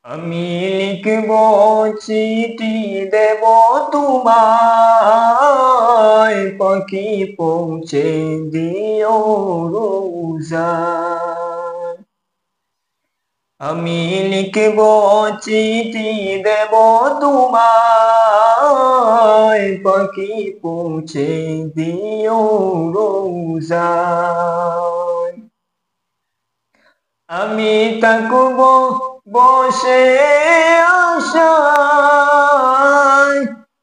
আমি লিখব চিঠি দেব তোমায়, পাখি পৌঁছে দিও রোজায়। আমি লিখব চিঠি দেব তোমায়, পাখি পৌঁছে দিও রোজায়। আমি থাকব বসে আশায়,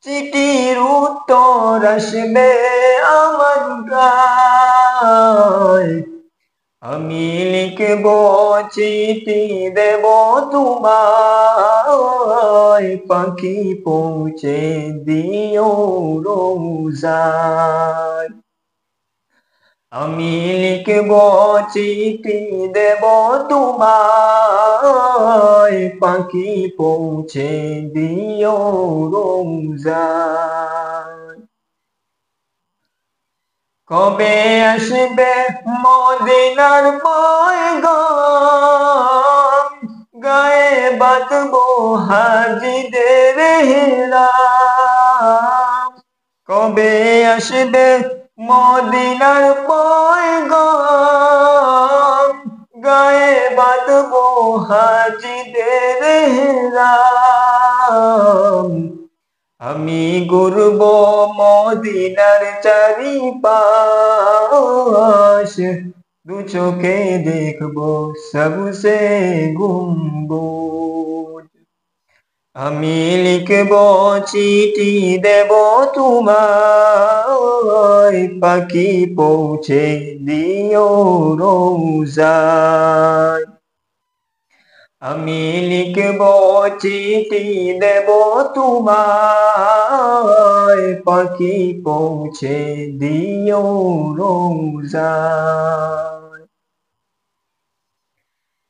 চিঠির উত্তর আসবে আমার গায়। আমি লিখব চিঠি দেব তোমায়, পাখি পৌঁছে দিও রোজায়। আমি লিখব চিঠি দেব তোমায়, পাখি পৌঁছে দিও রোজায়। কবে আসবে মদিনার পয়গাম, গায়ে বাঁধবো হাজিদের হিরাম। কবে আসবে মদিনার পয়গাম, গায়ে বাঁধবো হাজিদের হিরাম। আমি ঘুরব মদিনার চারিপাশ, দু চোখে দেখব সবসে গুম্বুজ। আমি লিখব চিঠি দেব তোমায়, পাখি পৌঁছে দিও রোজায়। আমি লিখব চিঠি দেব তোমায়, পাখি পৌঁছে দিও রোজায়।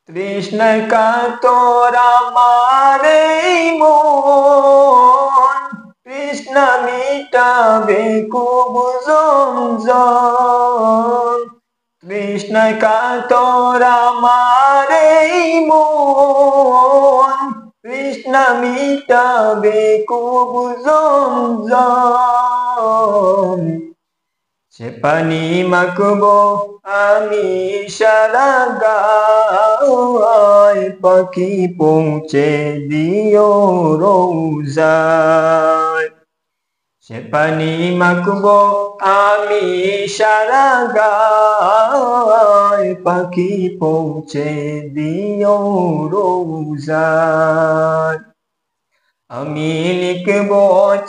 তৃষ্ণায় কাতর আমার এই মন, তৃষ্ণা মিটাবে খুব জমজম। তৃষ্ণায় কাতর আমার এই মন, তৃষ্ণা মিটাবে খুব জমজম। সে পানি মাখবো আমি সারা গায়, পাখি পৌঁছে দিও রোজায়। সে পানি মাখবো আমি সারা গায়, পাখি পৌঁছে দিও রোজায়। আমি লিখব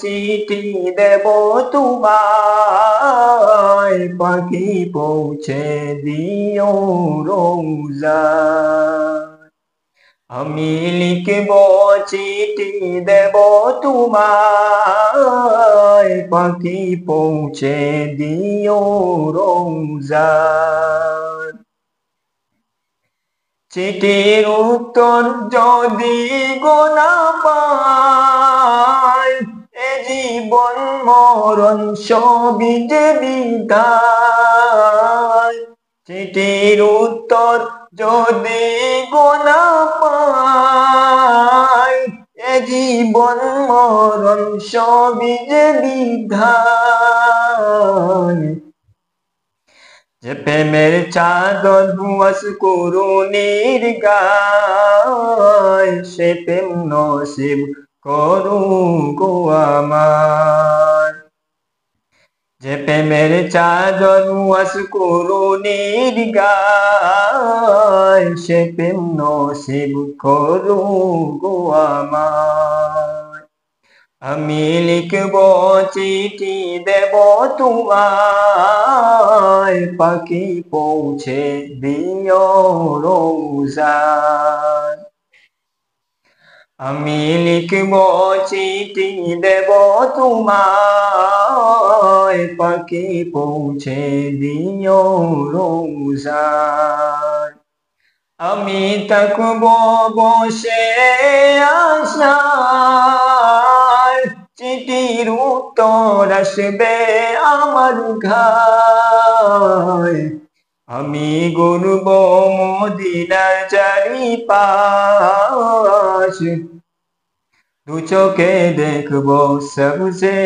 চিঠি দেব তোমায়, পাখি পৌঁছে দিও রোজায়। আমি লিখব চিঠি দেব তোমায়, পাখি পৌঁছে দিও রোজায়। চিঠির উত্তর যদি গো না পাই, এ জীবন মরণ সবই যে বিদায়। চিঠির উত্তর যদি গো না পাই, এ জীবন মরণ সবই যে বিদায়। যে প্রেমের চাদর বুয়াস করুণীর গায়, সে প্রেম নসিব করু গো আমার। যে প্রেমের চাদর বুয়াস করুণীর গায়, সে প্রেম নসিব করু গো আমার। আমি লিখব চিঠি দেব তোমায়, পাখি পৌঁছে দিও রোজায়। আমি লিখব চিঠি দেব তোমায়, পাখি পৌঁছে দিও রোজায়। আমি থাকব বসে আশায়, চিঠির উত্তর আসবে আমার ঘায়। আমি ঘুরব মদিনার চারিপাশ, আকাশ, দু চোখে দেখবো সবসে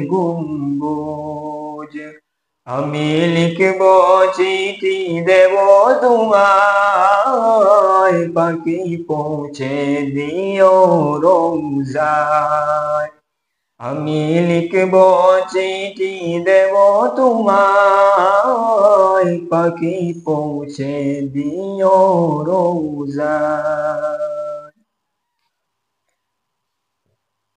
গুম্বুজ। আমি লিখব চিঠি দেব তোমায়, পাখি পৌঁছে দিও রোজায়। আমি লিখব চিঠি দেব তোমায়, পাখি পৌঁছে দিও রোজায়।